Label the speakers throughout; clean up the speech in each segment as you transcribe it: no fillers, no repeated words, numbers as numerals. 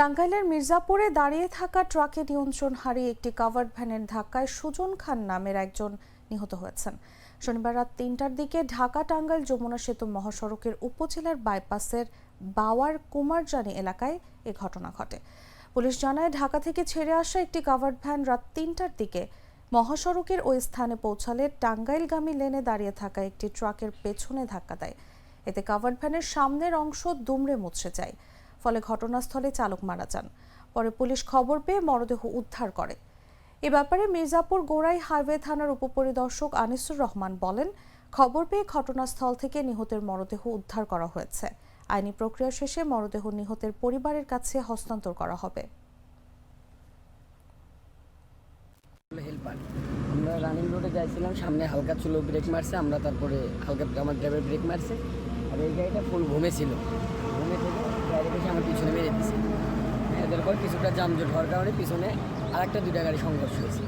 Speaker 1: টাঙ্গাইলের মির্জাপুরে দাঁড়িয়ে থাকা ট্রাকে নিয়ন্ত্রণ হারিয়ে একটি কাভার্ড ভ্যানের ধাক্কায় সুজন খান নামের একজন নিহত হয়েছেন। শনিবার রাত ৩টার দিকে ঢাকা টাঙ্গাইল যমুনা সেতু মহাসড়কের উপজেলার বাইপাসের বাওয়ার কুমারজানি এলাকায় এ ঘটনা ঘটে। পুলিশ জানায়, ঢাকা থেকে ছেড়ে আসা একটি কাভার্ড ভ্যান রাত ৩টার দিকে মহাসড়কের ওই স্থানে পৌঁছালে টাঙ্গাইলগামী লেনে দাঁড়িয়ে থাকা একটি ট্রাকের পেছনে ধাক্কা দেয়। এতে কাভার্ড ভ্যানের সামনের অংশ দুমড়ে মুচড়ে যায়। ফলে ঘটনাস্থলে চালক মারা যান। পরে পুলিশ খবর পেয়ে মরদেহ উদ্ধার করে। এ ব্যাপারে মির্জাপুর গোড়াই হাইওয়ে থানার উপপরিদর্শক আনিসুর রহমান বলেন, খবর পেয়ে ঘটনাস্থল থেকে নিহতের মরদেহ উদ্ধার করা হয়েছে। আইনি প্রক্রিয়া শেষে মরদেহ নিহতের পরিবারের কাছে হস্তান্তর করা হবে।
Speaker 2: আমরা রানিং রোডে যাইছিলাম, সামনে হালকা ছিল, ব্রেক মারছে, আমরা তারপরে হালকা আমার ড্রাইভার ব্রেক মারছে, আর এই গাড়িটা ফুল ঘুমে ছিল, ঘুমে থেকে গাড়ি এসে আমার পিছনে মেরে দিচ্ছে। এদের পর কিছুটা যানজট হওয়ার কারণে পিছনে আর একটা দুইটা গাড়ি সংঘর্ষ হয়েছে,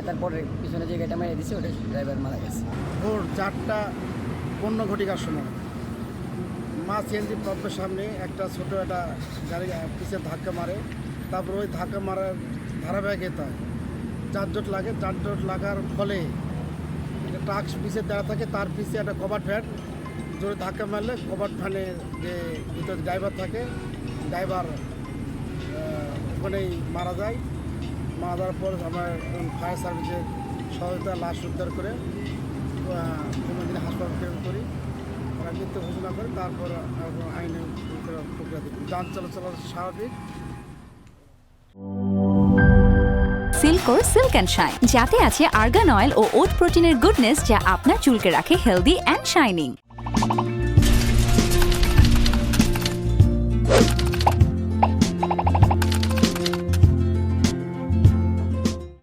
Speaker 2: তারপরে পিছনে যে গাড়িটা মেরে দিচ্ছে ওটা ড্রাইভার মারা গেছে।
Speaker 3: ভোর 4:15 ঘটিকার সময় মা সিএনজি পাম্পের সামনে একটা ছোটো একটা গাড়ি পিছিয়ে ধাক্কা মারে। তারপর ওই ধাক্কা মারার ধারাবাহিকতায় যানজট লাগে। যানজট লাগার ফলে একটা ট্রাক পিছিয়ে দাঁড়া থাকে, তার পিছিয়ে একটা কভার্ড ভ্যান জোরে ধাক্কা মারলে কভার্ড ভ্যানের যে ভিতরে ড্রাইভার থাকে, ড্রাইভার ওখানেই মারা যায়। মারা যাওয়ার পর আমরা ফায়ার সার্ভিসের সহায়তা লাশ উদ্ধার করে দিনে হাসপাতাল প্রেরণ করি, ওরা মৃত্যু ঘোষণা করে। তারপর আইনের প্রক্রিয়া দিই। যান চলাচল স্বাভাবিক।
Speaker 4: সিল্কোর সিল্ক অ্যান্ড শাইন, যাতে আছে আর্গান অয়েল ও ওট প্রোটিনের গুডনেস, যা আপনার চুলকে রাখে হেলদি অ্যান্ড শাইনিং।